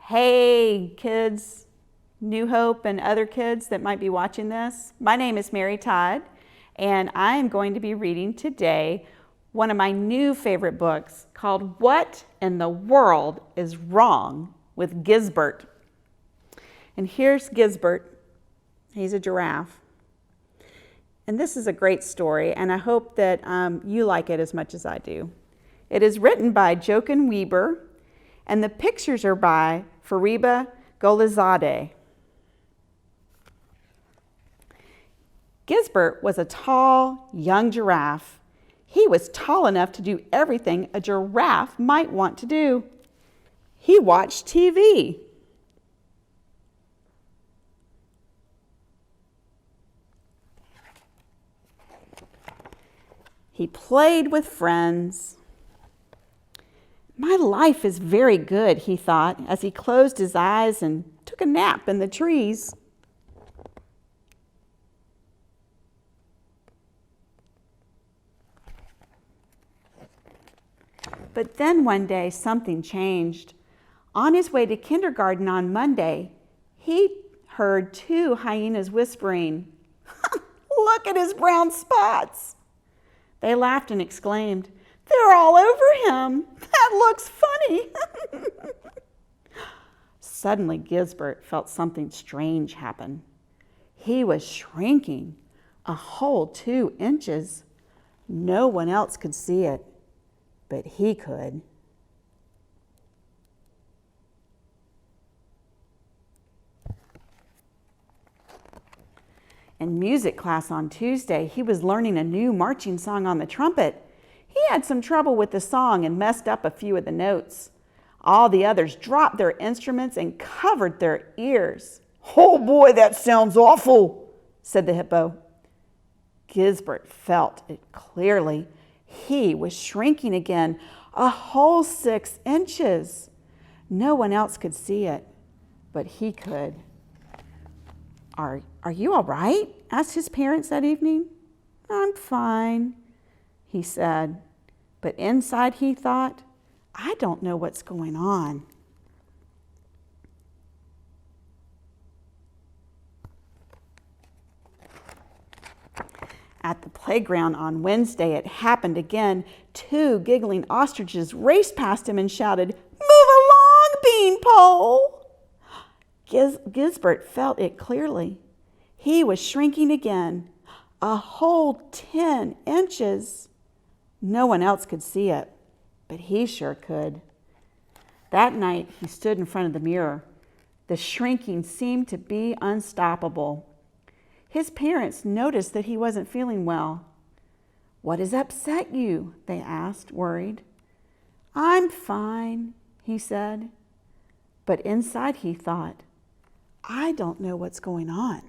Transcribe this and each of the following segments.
Hey kids, New Hope and other kids that might be watching this. My name is Mary Todd and I am going to be reading today one of my new favorite books called What in the World is Wrong with Gisbert. And here's Gisbert. He's a giraffe. And this is a great story and I hope that you like it as much as I do. It is written by Jochen Weber and the pictures are by Fariba Golizadeh. Gisbert was a tall, young giraffe. He was tall enough to do everything a giraffe might want to do. He watched TV. He played with friends. My life is very good, he thought, as he closed his eyes and took a nap in the trees. But then one day something changed. On his way to kindergarten on Monday, he heard two hyenas whispering, "Look at his brown spots." They laughed and exclaimed, "They're all over him. That looks funny." Suddenly, Gisbert felt something strange happen. He was shrinking a whole 2 inches. No one else could see it, but he could. In music class on Tuesday, he was learning a new marching song on the trumpet. He had some trouble with the song and messed up a few of the notes. All the others dropped their instruments and covered their ears. "Oh boy, that sounds awful," said the hippo. Gisbert felt it clearly. He was shrinking again, a whole 6 inches. No one else could see it, but he could. Are you all right?" asked his parents that evening. "I'm fine," he said. But inside he thought, "I don't know what's going on." At the playground on Wednesday, it happened again. 2 giggling ostriches raced past him and shouted, "Move along, Beanpole!" Gisbert felt it clearly. He was shrinking again, a whole 10 inches. No one else could see it, but he sure could. That night, he stood in front of the mirror. The shrinking seemed to be unstoppable. His parents noticed that he wasn't feeling well. "What has upset you?" they asked, worried. "I'm fine," he said. But inside he thought, "I don't know what's going on."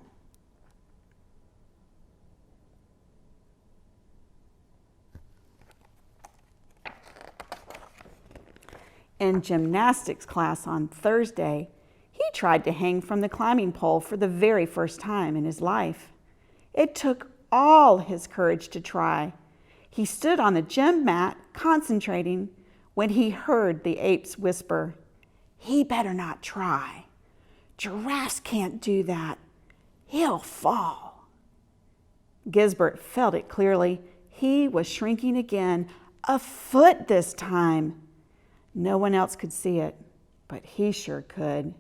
In gymnastics class on Thursday, he tried to hang from the climbing pole for the very first time in his life. It took all his courage to try. He stood on the gym mat, concentrating, when he heard the apes whisper, "He better not try. Giraffes can't do that. He'll fall." Gisbert felt it clearly. He was shrinking again, a foot this time. No one else could see it, but he sure could.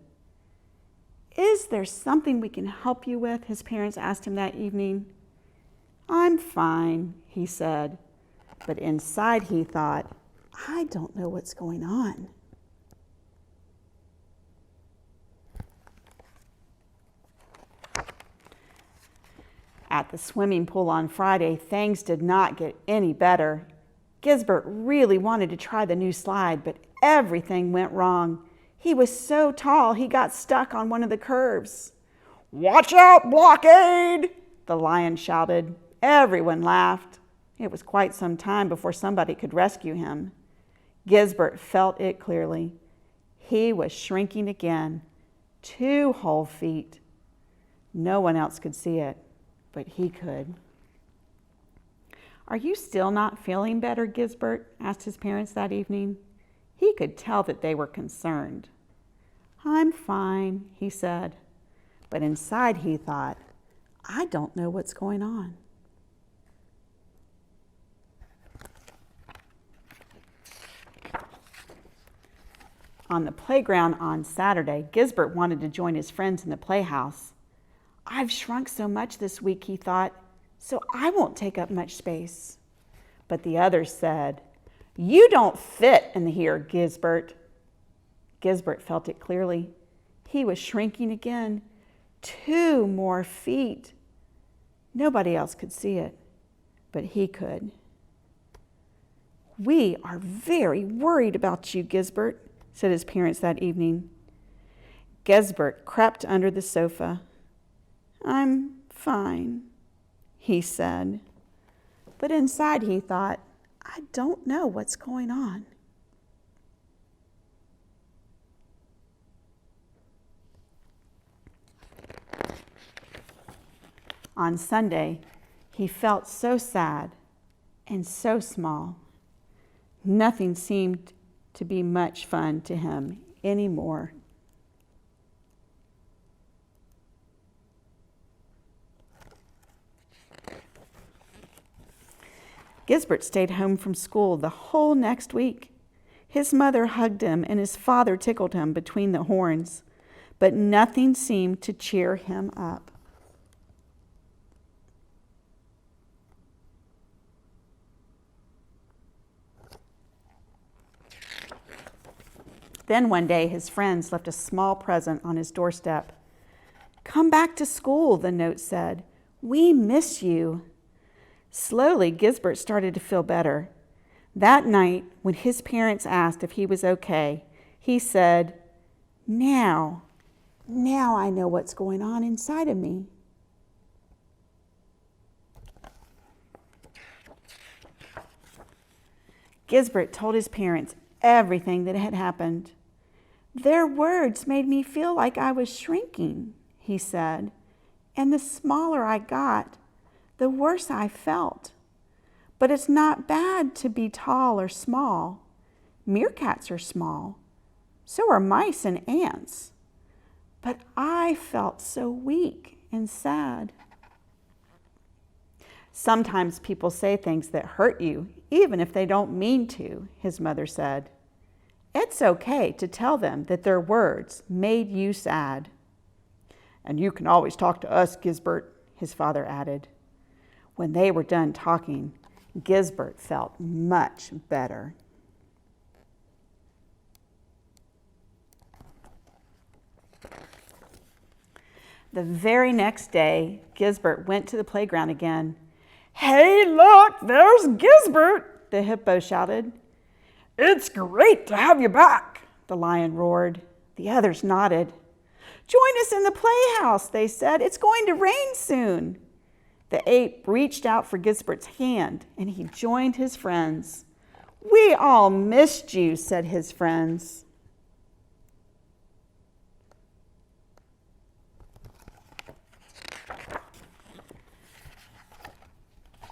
"Is there something we can help you with?" his parents asked him that evening. "I'm fine," he said, but inside he thought, "I don't know what's going on." At the swimming pool on Friday, things did not get any better. Gisbert really wanted to try the new slide, but everything went wrong. He was so tall, he got stuck on one of the curves. "Watch out, blockade!" the lion shouted. Everyone laughed. It was quite some time before somebody could rescue him. Gisbert felt it clearly. He was shrinking again, 2 whole feet. No one else could see it, but he could. "Are you still not feeling better, Gisbert?" asked his parents that evening. He could tell that they were concerned. "I'm fine," he said. But inside he thought, "I don't know what's going on." On the playground on Saturday, Gisbert wanted to join his friends in the playhouse. "I've shrunk so much this week," he thought, "so I won't take up much space." But the others said, "You don't fit in here, Gisbert." Gisbert felt it clearly. He was shrinking again. 2 more feet. Nobody else could see it, but he could. "We are very worried about you, Gisbert," said his parents that evening. Gisbert crept under the sofa. "I'm fine," he said. But inside he thought, "I don't know what's going on." On Sunday, he felt so sad and so small. Nothing seemed to be much fun to him anymore. Gisbert stayed home from school the whole next week. His mother hugged him and his father tickled him between the horns, but nothing seemed to cheer him up. Then one day, his friends left a small present on his doorstep. "Come back to school," the note said. "We miss you." Slowly, Gisbert started to feel better. That night, when his parents asked if he was okay, he said, Now I know what's going on inside of me." Gisbert told his parents everything that had happened. "Their words made me feel like I was shrinking," he said, "and the smaller I got, the worse I felt. But it's not bad to be tall or small. Meerkats are small. So are mice and ants. But I felt so weak and sad." "Sometimes people say things that hurt you, even if they don't mean to," his mother said. "It's okay to tell them that their words made you sad." "And you can always talk to us, Gisbert," his father added. When they were done talking, Gisbert felt much better. The very next day, Gisbert went to the playground again. "Hey, look, there's Gisbert," the hippo shouted. "It's great to have you back," the lion roared. The others nodded. "Join us in the playhouse," they said. "It's going to rain soon." The ape reached out for Gisbert's hand, and he joined his friends. "We all missed you," said his friends.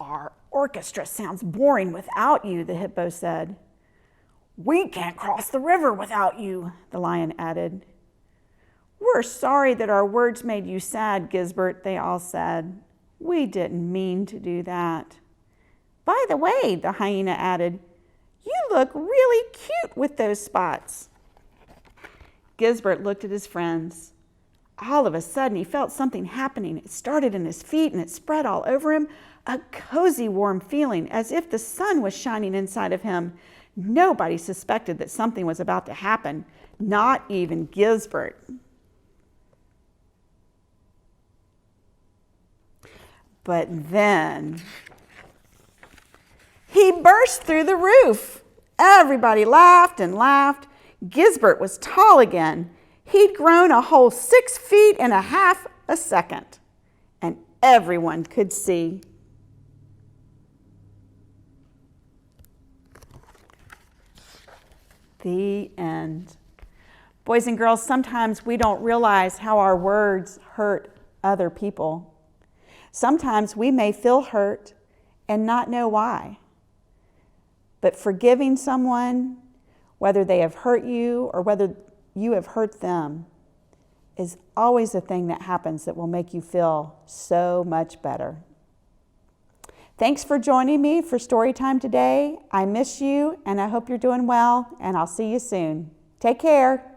"Our orchestra sounds boring without you," the hippo said. "We can't cross the river without you," the lion added. "We're sorry that our words made you sad, Gisbert," they all said. "We didn't mean to do that." "By the way," the hyena added, "you look really cute with those spots." Gisbert looked at his friends. All of a sudden, he felt something happening. It started in his feet and it spread all over him, a cozy, warm feeling, as if the sun was shining inside of him. Nobody suspected that something was about to happen, not even Gisbert. But then he burst through the roof. Everybody laughed and laughed. Gisbert was tall again. He'd grown a whole 6 feet and a half a second, and everyone could see. The end. Boys and girls, sometimes we don't realize how our words hurt other people. Sometimes we may feel hurt and not know why. But forgiving someone, whether they have hurt you or whether you have hurt them is always a thing that happens that will make you feel so much better. Thanks for joining me for story time today. I miss you, and I hope you're doing well, and I'll see you soon. Take care.